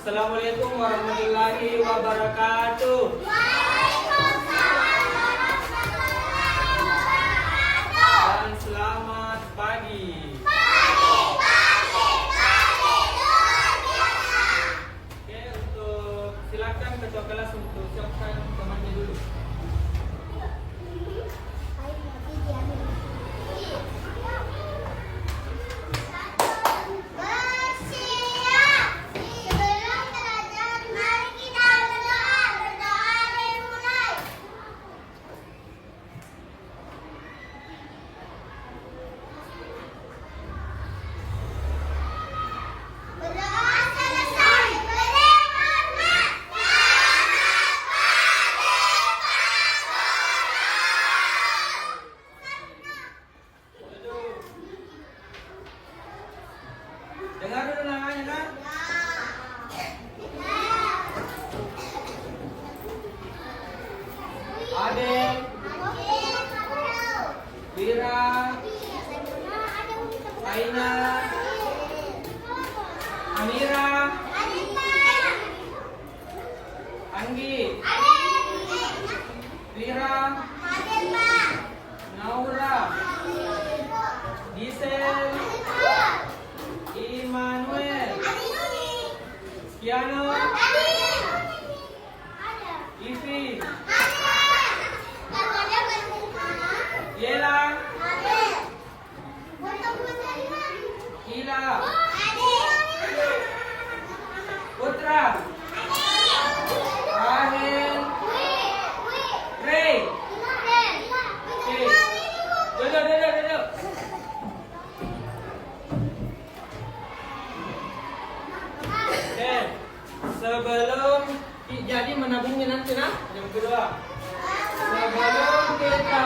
Assalamualaikum warahmatullahi wabarakatuh. Dan selamat pagi. Oke, untuk silakan ketua kelas untuk siapkan temannya dulu. Dengar dulu namanya kan? Adel, Wira, Aina, Amira, Anggi, Wira, Naura, Gisel, Immanuel, Piano, Ivi, Yela, Ila, Putra, Rahel, Ray. Oke. Duduk. Oke. Sebelum jadi menabungnya nanti nah, yang kedua. Sebelum kita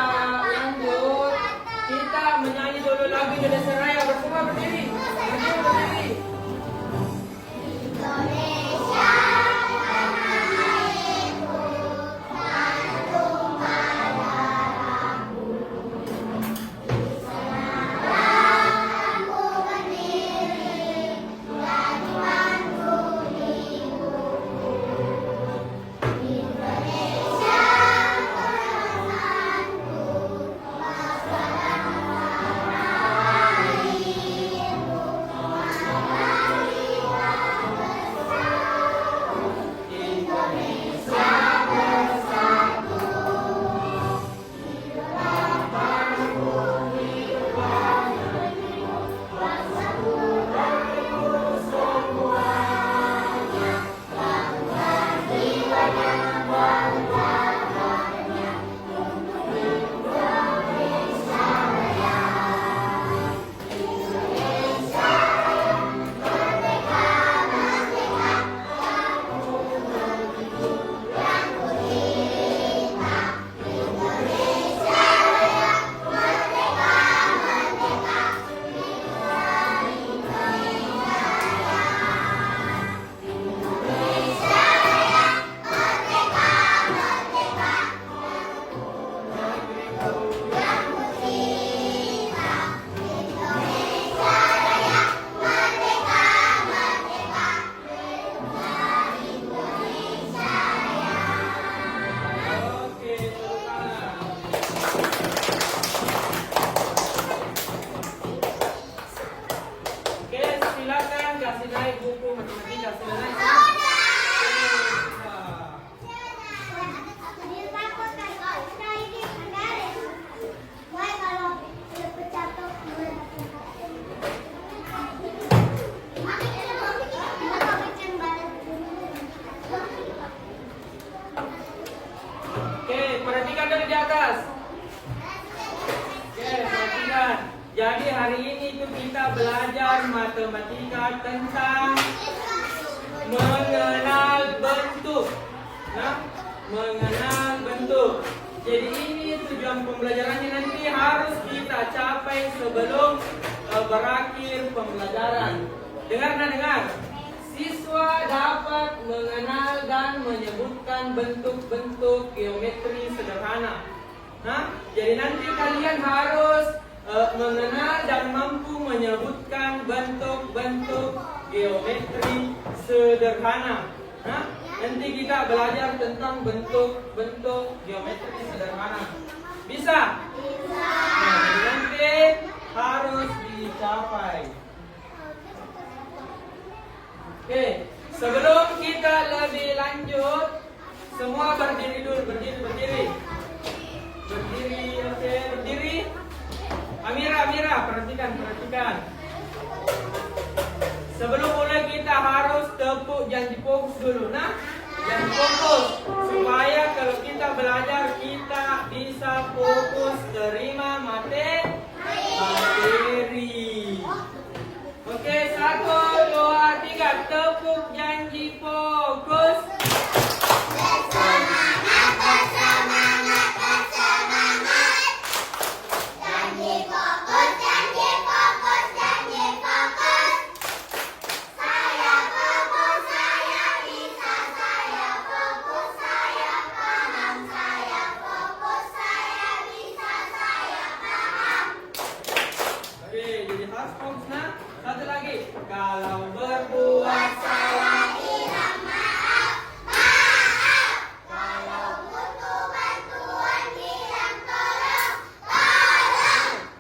lanjut, kita menyanyi dulu lagu Indonesia Raya bersama berdiri. Berdiri. Perhatikan dari di atas. Oke, perhatikan. Jadi hari ini itu kita belajar matematika tentang mengenal bentuk. Nah, mengenal bentuk. Jadi ini tujuan pembelajarannya nanti harus kita capai sebelum berakhir pembelajaran. Dengar. Siswa dapat mengenal dan menyebutkan bentuk-bentuk geometri sederhana. Nah, jadi nanti kalian harus mengenal dan mampu menyebutkan bentuk-bentuk geometri sederhana. Nah, nanti kita belajar tentang bentuk-bentuk geometri sederhana. Bisa? Nah, nanti harus dicapai. Oke, sebelum kita lebih lanjut, semua berdiri dulu, berdiri. Berdiri, oke, berdiri. Amira, perhatikan. Sebelum mulai kita harus tepuk, jangan difokus dulu. Nah, jangan fokus. Supaya kalau kita belajar, kita bisa fokus terima materi. Oke, 1, 2, 3, tepuk janji fokus. Satu lagi, kalau berbuat salah bilang maaf. Kalau butuh bantuan bilang tolong.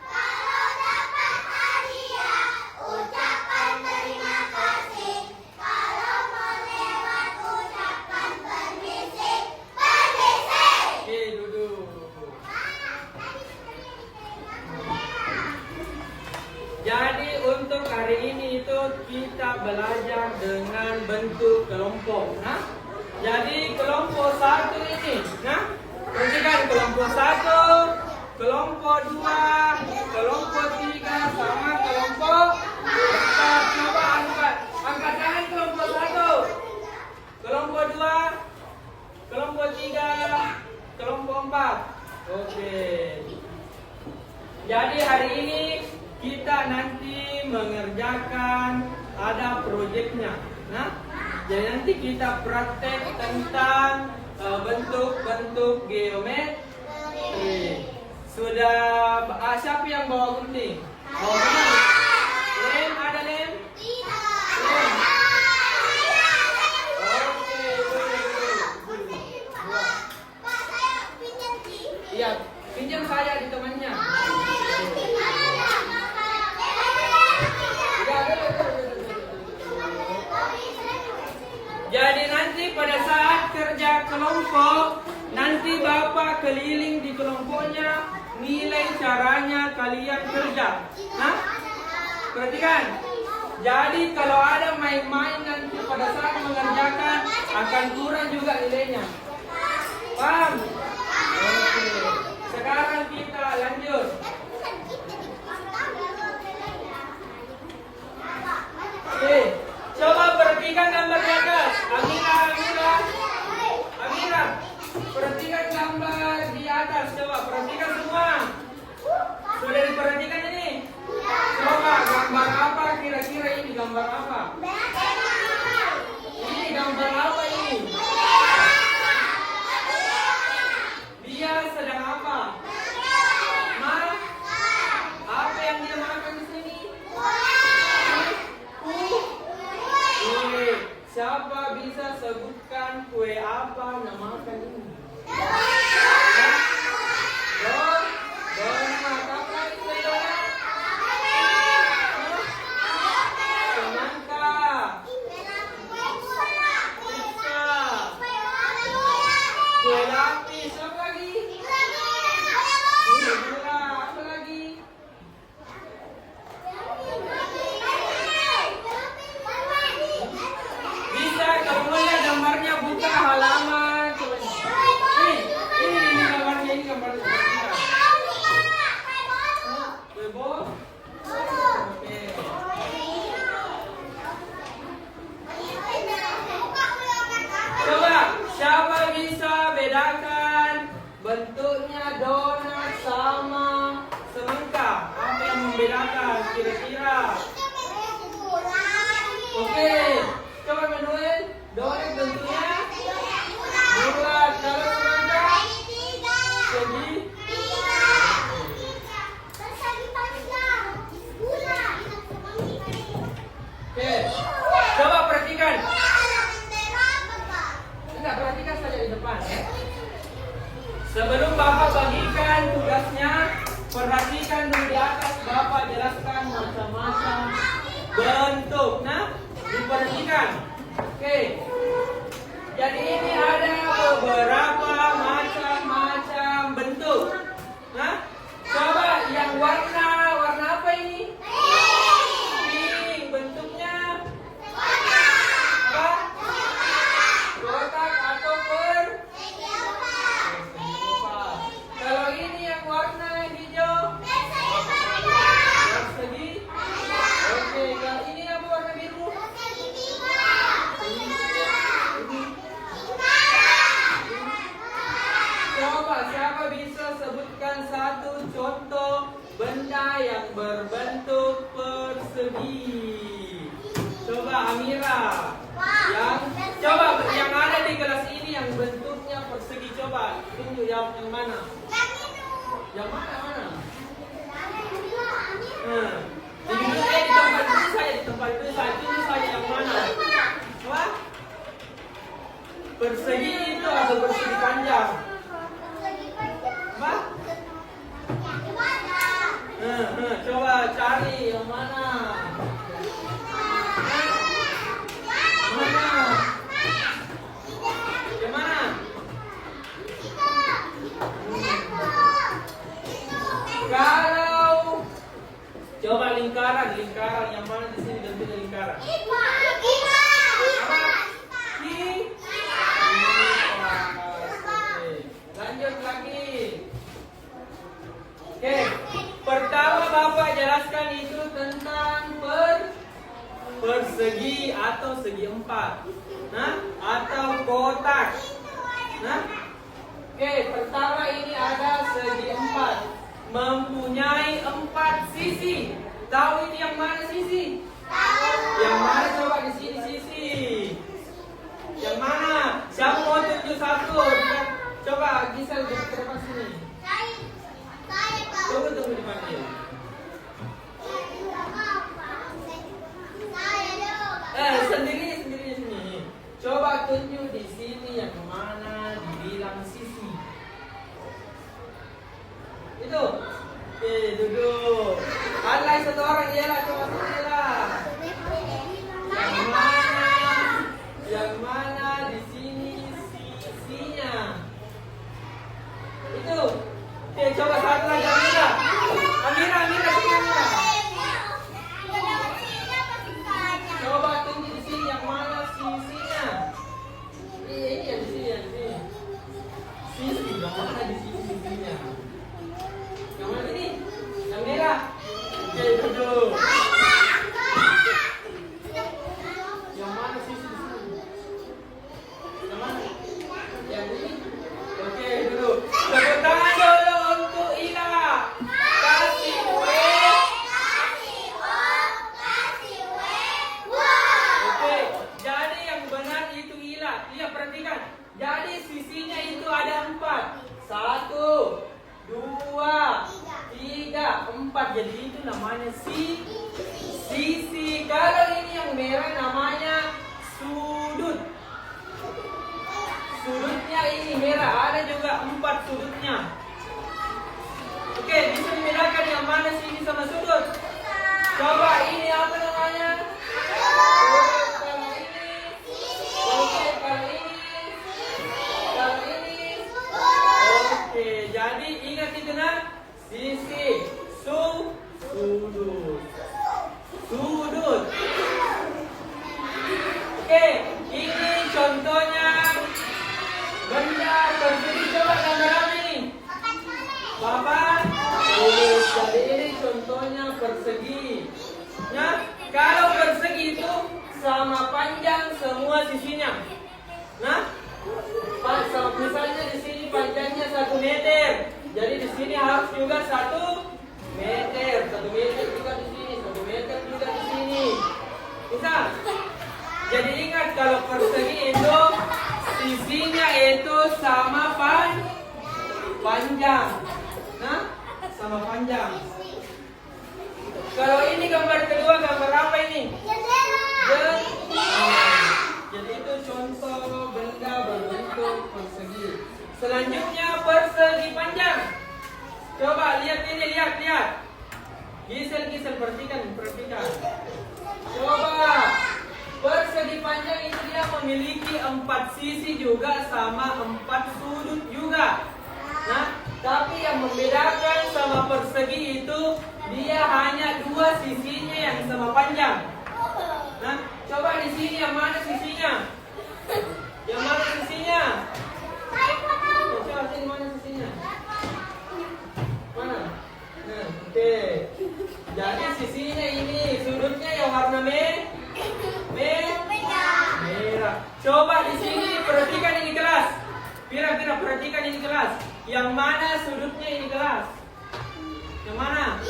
Kalau dapat hadiah ucapkan terima kasih. Kalau mau lewat ucapkan permisi. Oke, duduk. Jadi untuk hari ini itu kita belajar dengan bentuk kelompok. Nah, jadi kelompok 1 ini, nah, perhatikan kelompok 1, kelompok 2, kelompok 3 sama kelompok 4. Coba angkat tangan kelompok 1, kelompok 2, kelompok 3, kelompok 4. Oke. Jadi hari ini kita nanti mengerjakan ada proyeknya. Nah, jadi nanti kita praktek tentang bentuk-bentuk geometri. Sudah siapa yang bawa gunting? Oh, lem, ada lem? Lem. Oke, iya, pinjam saya di temannya. Jadi nanti pada saat kerja kelompok, nanti Bapak keliling di kelompoknya, nilai caranya kalian kerja. Nah, perhatikan. Jadi kalau ada main-main nanti pada saat mengerjakan akan kurang juga nilainya. Paham? Oke. Sekarang kita lanjut. Oke. Coba perhatikan gambar di atas. Amira, perhatikan gambar di atas. Coba perhatikan semua. Sudah diperhatikan ini? Coba gambar apa kira-kira ini? Gambar apa? Ini gambar apa ini? Dia sedang apa? Apa yang dia makan di sini? Siapa bisa sebutkan kue apa namakan ini? Donat. Apa itu donat? Semangka. Pizza. Kue lapis. Apa lagi? Gula. Apa lagi? Kalau melihat gambarnya buka halaman. Ini gambarnya, ini gambarnya. Bebo. Oke. Coba siapa bisa bedakan bentuknya donat sama semangka? Apa yang membedakan kira-kira? Oke. Coba Manuel, donat bentuknya bulat, kalau semangka segi. Oke, perhatikan. Oke. Jadi ini ada beberapa macam-macam bentuk. Nah, coba yang warna apa ini? Pink. Bentuknya apa? Kotak atau persegi empat. Kalau ini yang warna hijau? Persegi. Oke, kalau ini apa warna biru? Coba siapa bisa sebutkan satu contoh benda yang berbentuk persegi? Coba Amira. Yang ada di kelas ini yang bentuknya persegi, coba tunjuk yang mana? Yang mana? Di tempat itu saya yang mana? Wah? Persegi itu atau persegi panjang? Apa? Coba cari yang mana? Yang mana? Kalau coba lingkaran yang mana di sini bentuknya lingkaran? Lanjut lagi. Oke, pertama Bapak jelaskan itu tentang persegi atau segi empat, nah, atau kotak. Nah, oke, pertama ini ada segi empat, mempunyai 4 sisi. Tahu ini yang mana sisi? Yang mana coba di sini sisi? Yang mana? Siapa mau tunjuk satu? Coba Gisel ke depan sini. Tunggu dipanggil. Sendirinya sini. Coba tunjuk di sini yang mana dibilang sisi. Itu. Oke, duduk. Alai satu orang ialah coba sinilah. Yang mana di sini sisinya? Itu. Oke, coba satu lagi Amira. Amira sini Amira. Coba tunjuk di sini yang mana sisinya. Ini ya di sini. Sisi yang mana di sini sisinya? Yang mana ini? Yang merah. Oke, duduk. Yang mana sisi di sini? Yang mana? Yang ini. Oke, duduk. Tepuk tangan dulu untuk Ila. Kasih kue. Oke, jadi yang benar itu Ila. Lihat, perhatikan. Jadi sisinya itu ada 4. 1, 2, 3, 4. Jadi itu namanya sisi. Kalau ini yang merah namanya sudut. Sudutnya ini merah, ada juga 4 sudutnya. Oke, bisa dibedakan yang mana sini sama sudut? Coba ini apa namanya? Kalau ini. Oke, kalau ini. Oke, jadi ingat itu nah. Sisi, sudut. Oke, ini contohnya benda persegi. Coba gambar ini. Bapak. Jadi ini contohnya persegi. Nah, kalau persegi itu sama panjang semua sisinya. Nah, misalnya di sini panjangnya 1 meter. Jadi di sini harus juga 1 meter. 1 meter juga di sini, 1 meter juga di sini. Bisa? Jadi ingat kalau persegi itu sisinya itu sama panjang. Nah, sama panjang. Kalau ini gambar kedua, gambar apa ini? Jadi itu contoh benda berbentuk persegi. Selanjutnya persegi panjang. Coba lihat ini, lihat. Gisel perhatikan. Coba Persegi panjang itu dia memiliki 4 sisi juga sama 4 sudut juga. Nah, tapi yang membedakan sama persegi itu dia hanya 2 sisinya yang sama panjang. Nah, coba di sini yang mana sisinya? Yang mana sisinya? Coba sini mana sisinya? Mana? Nah, oke. Jadi sisinya ini sudutnya yang warna merah. Coba di sini perhatikan ini kelas. Pira-pira perhatikan ini kelas. Yang mana sudutnya ini kelas? Yang mana?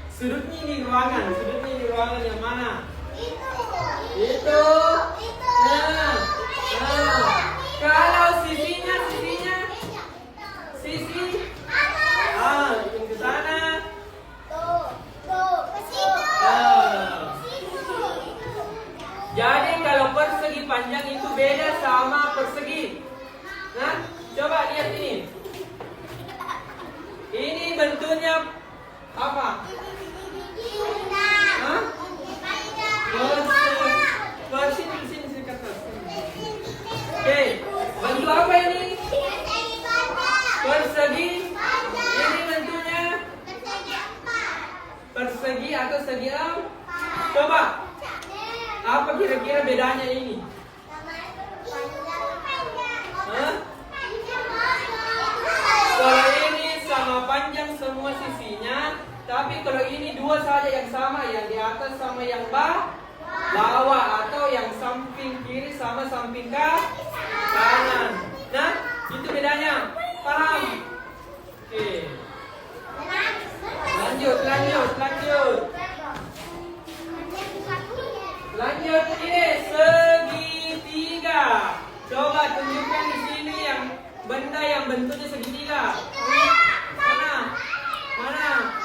Sudutnya ini ruangan. Sudutnya ini ruangan yang mana? Itu. Nah. Kalau sisinya sisi yang ke sana. Jadi kalau persegi panjang itu beda sama persegi. Nah, coba lihat ini. Ini bentuknya apa? Hah? Sini kata. Oke, bentuk apa ini? Persegi. Ini bentuknya persegi atau segi am? Coba. Apa kira-kira bedanya ini? Hah? Kalau ini sama panjang semua sisinya, tapi kalau ini 2 saja yang sama, yang di atas sama yang bawah, atau yang samping kiri sama samping kanan. Nah, itu bedanya. Paham? Oke. Lanjut. Lanjut ini segitiga. Coba tunjukkan di sini yang benda yang bentuknya segitiga. Mana?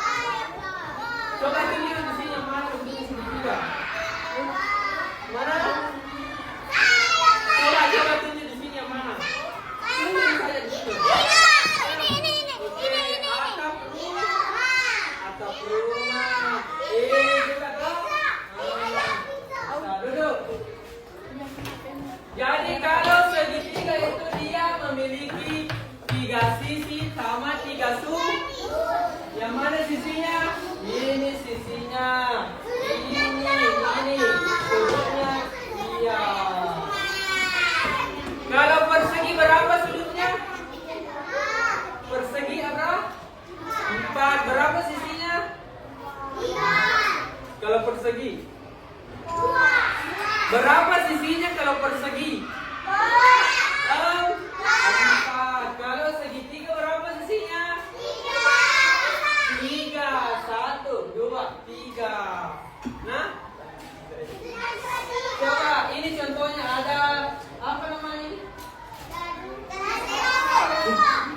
Coba tunjukkan di sini yang mana bentuknya segitiga. Mana? Coba tunjuk di sini yang mana. Tunjuk saya di situ. Atap rumah. Juga toh. Duduk. Jadi kalau segitiga itu dia memiliki 3 sisi sama 3 sudut. Yang mana sisinya? Ini sisinya. Ini sudutnya. Iya. Kalau persegi berapa sudutnya? Persegi berapa? 4. Berapa sisinya? 3. Kalau persegi? Berapa sisinya kalau persegi? 4. Kalau segitiga berapa sisinya? 3. 1, 2, 3. Nah, coba ini contohnya ada apa namanya ini?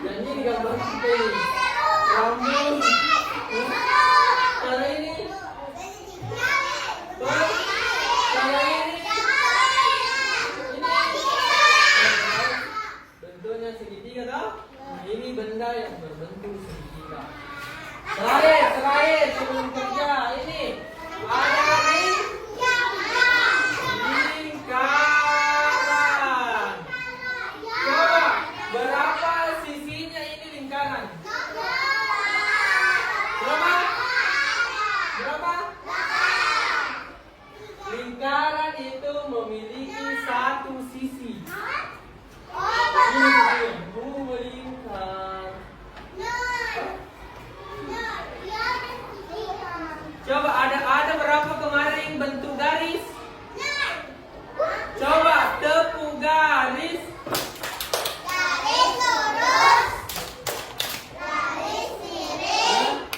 Dan ini gambar seperti rambut. Kalau ini? Kalau ini? Bentuknya segitiga toh? Ini benda yang berbentuk segitiga. Terakhir sebelum kerja ini ada lingkaran. Coba berapa sisinya ini lingkaran? Berapa? Lingkaran itu memiliki 1 sisi. Ini melingkar. Coba ada berapa kemarin bentuk garis? Coba tepuk garis. Garis lurus. Garis miring.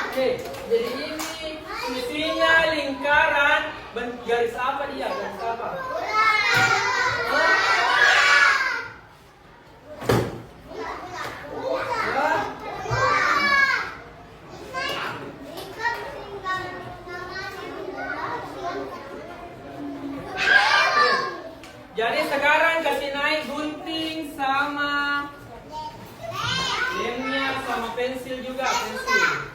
Oke, jadi ini sisinya lingkaran. Garis apa dia? Garis apa? Jadi sekarang kasih naik gunting sama lemnya sama pensil juga, pensil.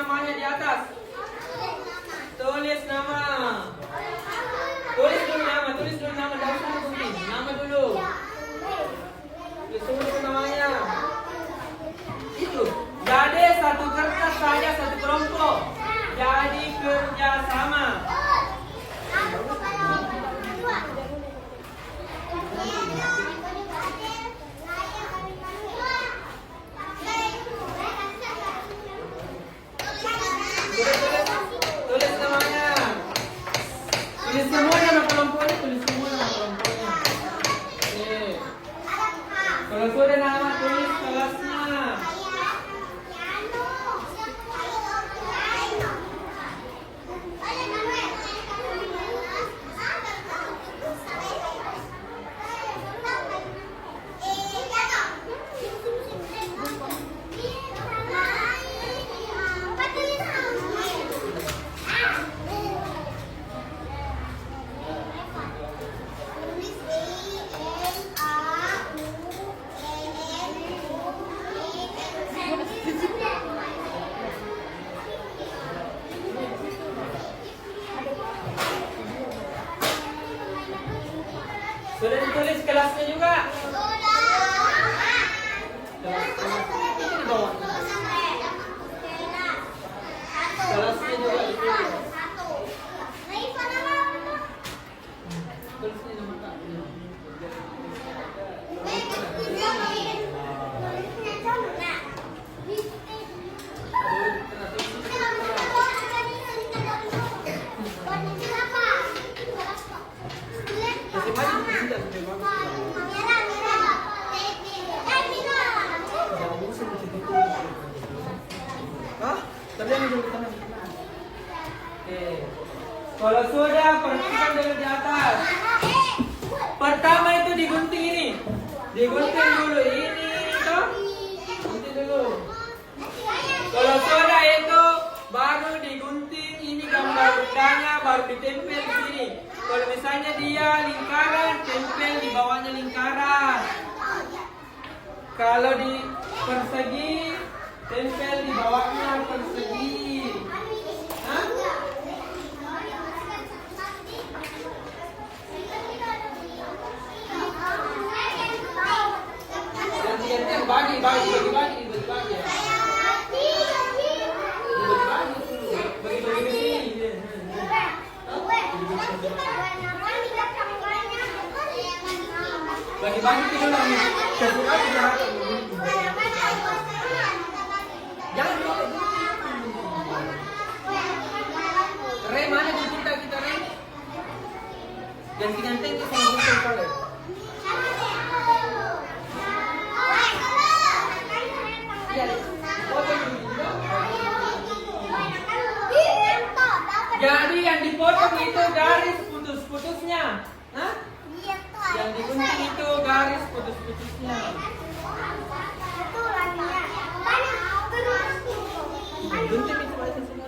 namanya di atas. Tulis nama. Tulis dulu nama, jangan semua gunting. Nama dulu. Tulis dulu namanya. Itu. Jadi satu kertas saja satu kelompok. Jadi kerjasama. Tulis namanya. Tulis semua nama kelompoknya. Oke. Kalau sudah nama tulis kelasnya. Sudah ditulis kelasnya juga. Kelasnya juga ditulis. Tulisnya nama Kak. Kalau sudah, perhatikan dari di atas. Pertama itu digunting ini. Digunting dulu ini, toh. Gunting dulu. Kalau sudah itu baru digunting ini gambar bendanya, baru ditempel di sini. Kalau misalnya dia lingkaran, tempel di bawahnya lingkaran. Kalau di persegi, tempel di bawahnya persegi. Hah? Bagi ya. Bagi itu lagi. Jangan Re mana kita Re? Jangan ganteng itu sama gunting kalau. Jadi yang dipotong itu garis putus-putusnya. Hah? Yang digunting itu garis putus-putusnya. Gunting itu bahasa Sunda.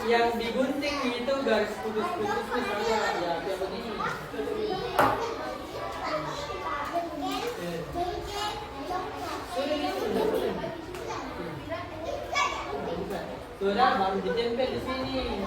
Yang digunting itu garis putus-putusnya saja ya kayak begini. Sudah baru ditempel di sini.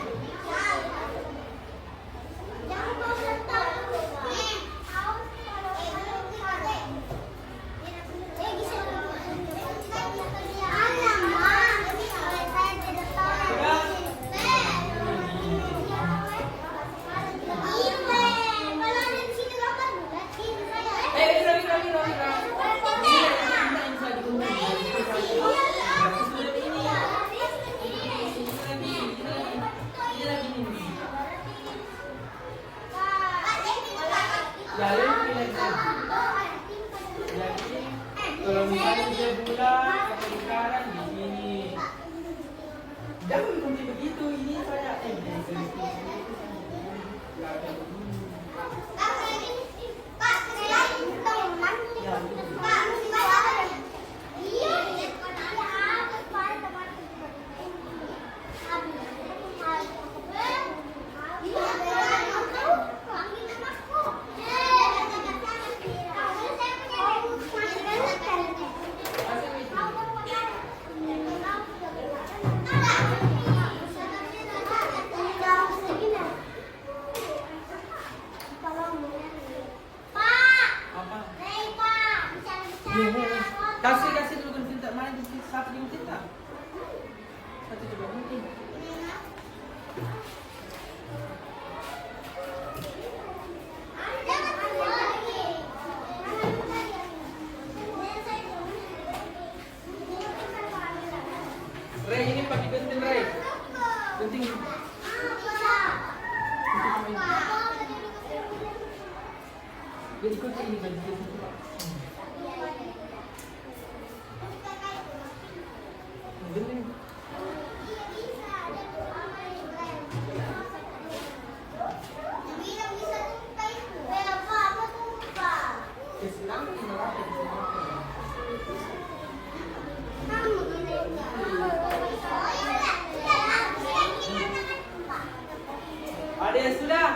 Jadi kalau misalnya dia bulat atau lingkaran di sini. Jangan kunci begitu, ini saya kasih dulu kan cinta mana di satu yang cinta. Satu juga mungkin. Ray ini pakai genting Ray. Genting. Jadi kunci ini bagi genting. Genting. Ada yang sudah?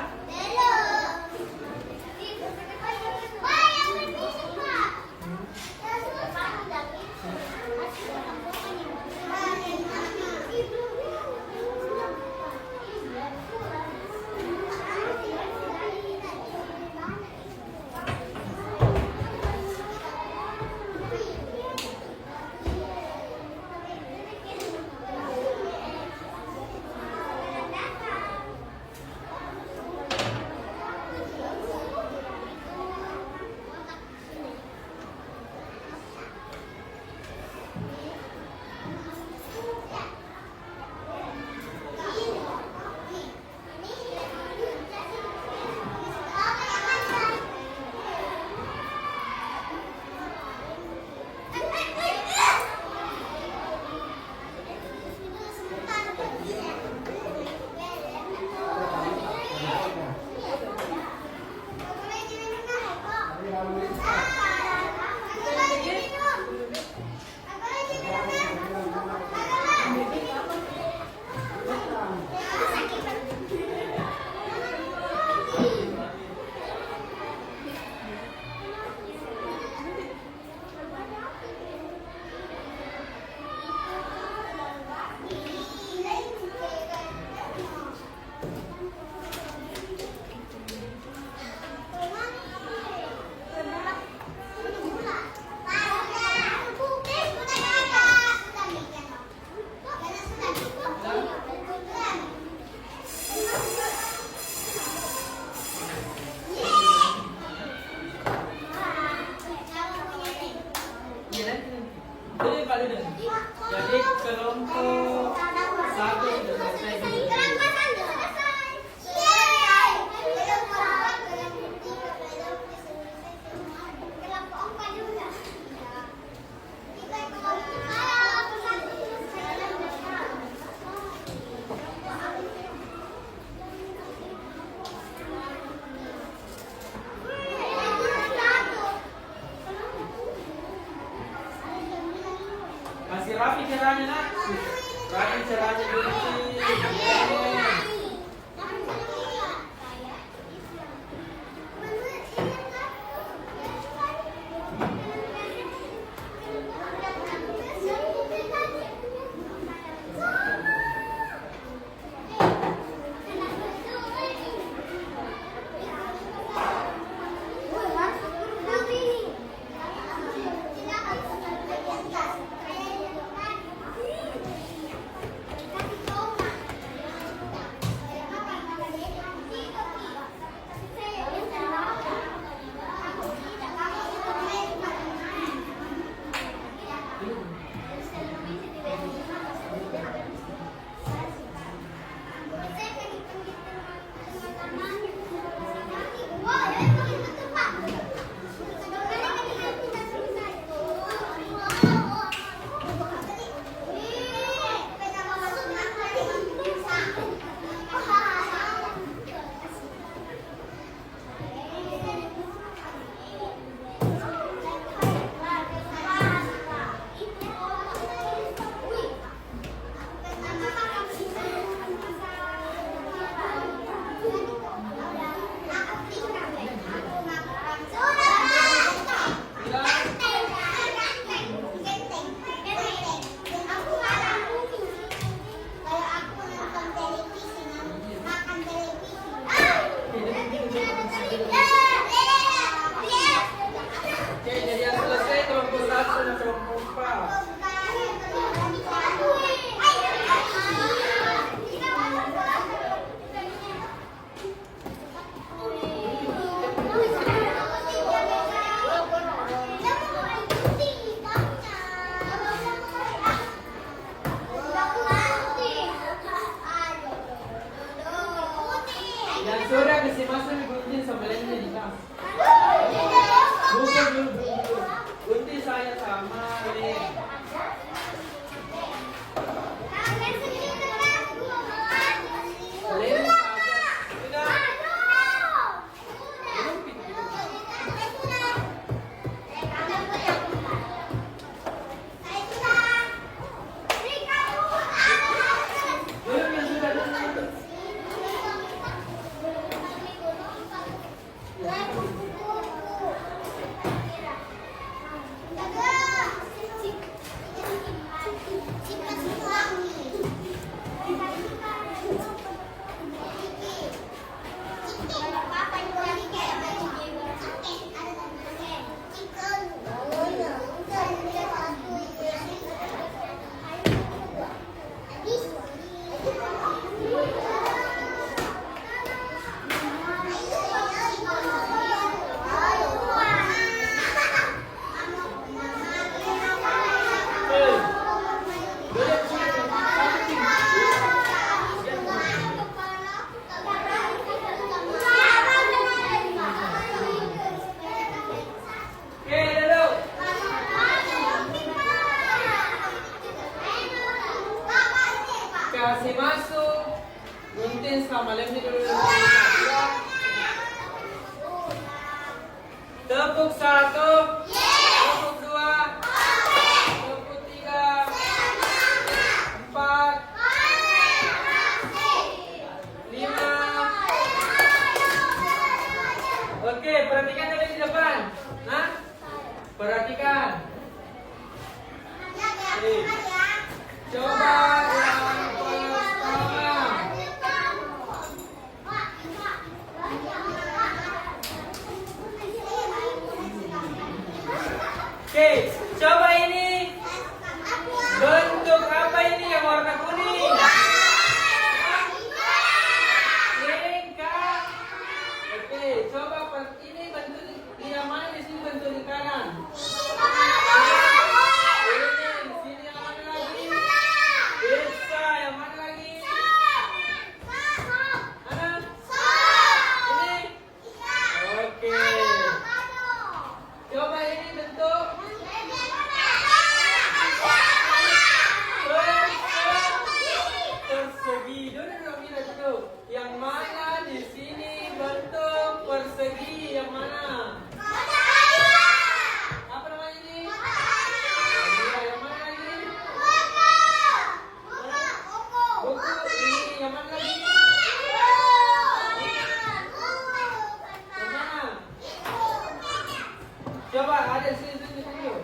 Jadi kelompok satu sudah selesai. Masih rapi caranya nak, rapi caranya dulu. Tepuk 1. Tepuk 2. Tepuk 3. 4. 5. Oke, perhatikan tadi di depan. Nah, perhatikan. Oke. Coba yang pertama. Oke, coba ini. Bentuk apa ini yang warna kuning? Lingkar. Oke, coba ini bentuk yang mana di sini bentuk lingkaran? Ini di sini yang mana lagi? Pizza yang mana lagi? Mana? Ini? Oke. Coba ini bentuk persegi. Dulu mira dulu. Yang mana di sini bentuk persegi? Yang mana? Apa namanya ini? Yang mana lagi? Buku. Ini yang mana lagi? Yang mana? Coba ada di sini dulu.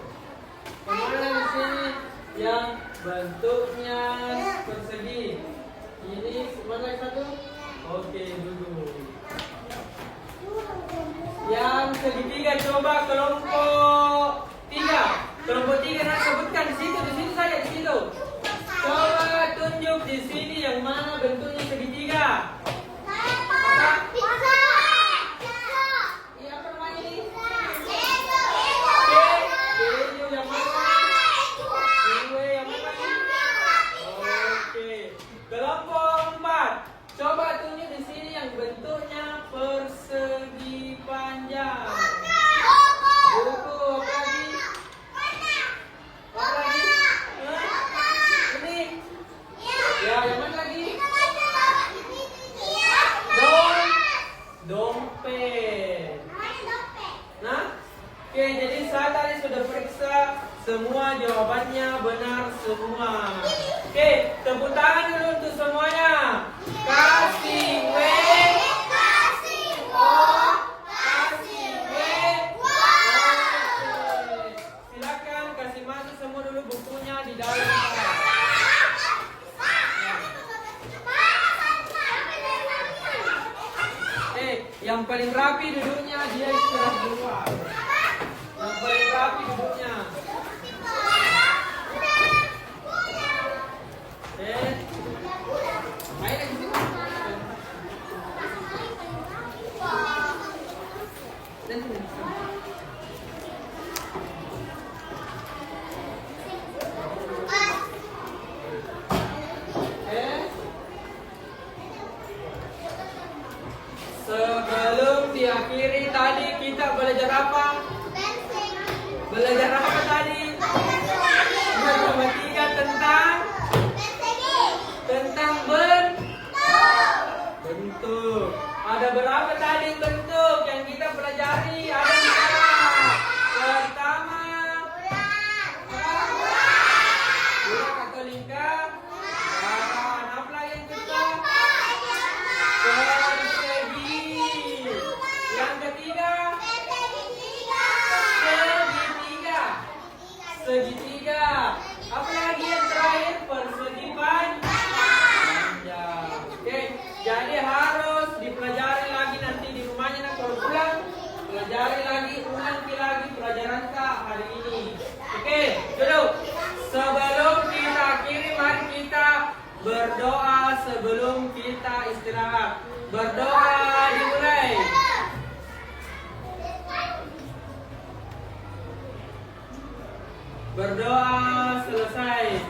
Yang mana di sini yang bentuknya persegi? Ini mana yang satu? Oke, dulu. Yang segitiga coba kelompok 3. Kelompok 3 nak sebutkan di situ saja di situ. Coba tunjuk di sini yang mana bentuknya segitiga. Ini apa namanya ini? Keju yang mana? Kue yang mana? Oke. Kelompok 4. Coba tunjuk di sini yang bentuknya persegi panjang. Buku apa lagi? Apa lagi? Ini. Ya, yang mana lagi? Dompet. Nah, oke, jadi saya tadi sudah periksa semua jawabannya benar semua. Oke, tepuk tangan dulu untuk semuanya. Kasih W, kasih O, kasih W. Oke, silakan kasih masuk semua dulu bukunya di dalam. Yang paling rapi duduknya dia istirahat duluan. Yang paling rapi duduknya. Main lagi sini. Dan sini. Sebelum diakhiri tadi kita belajar apa? Belajar apa tadi? Matematika tentang bentuk. Ada berapa tadi bentuk yang kita pelajari? Ada empat. Pertama, bulat atau lingkar. Apa lagi yang kedua? Persegi. Yang ketiga, segitiga. Apa lagi yang terakhir? Persegi panjang. Oke, jadi harus dipelajari lagi nanti di rumahnya nanti kalau pulang. Pelajari lagi, ulangi lagi pelajaran Kak hari ini. Oke, duduk. Sebelum kita akhiri, mari kita berdoa sebelum kita istirahat. Berdoa dimulai. Berdoa selesai.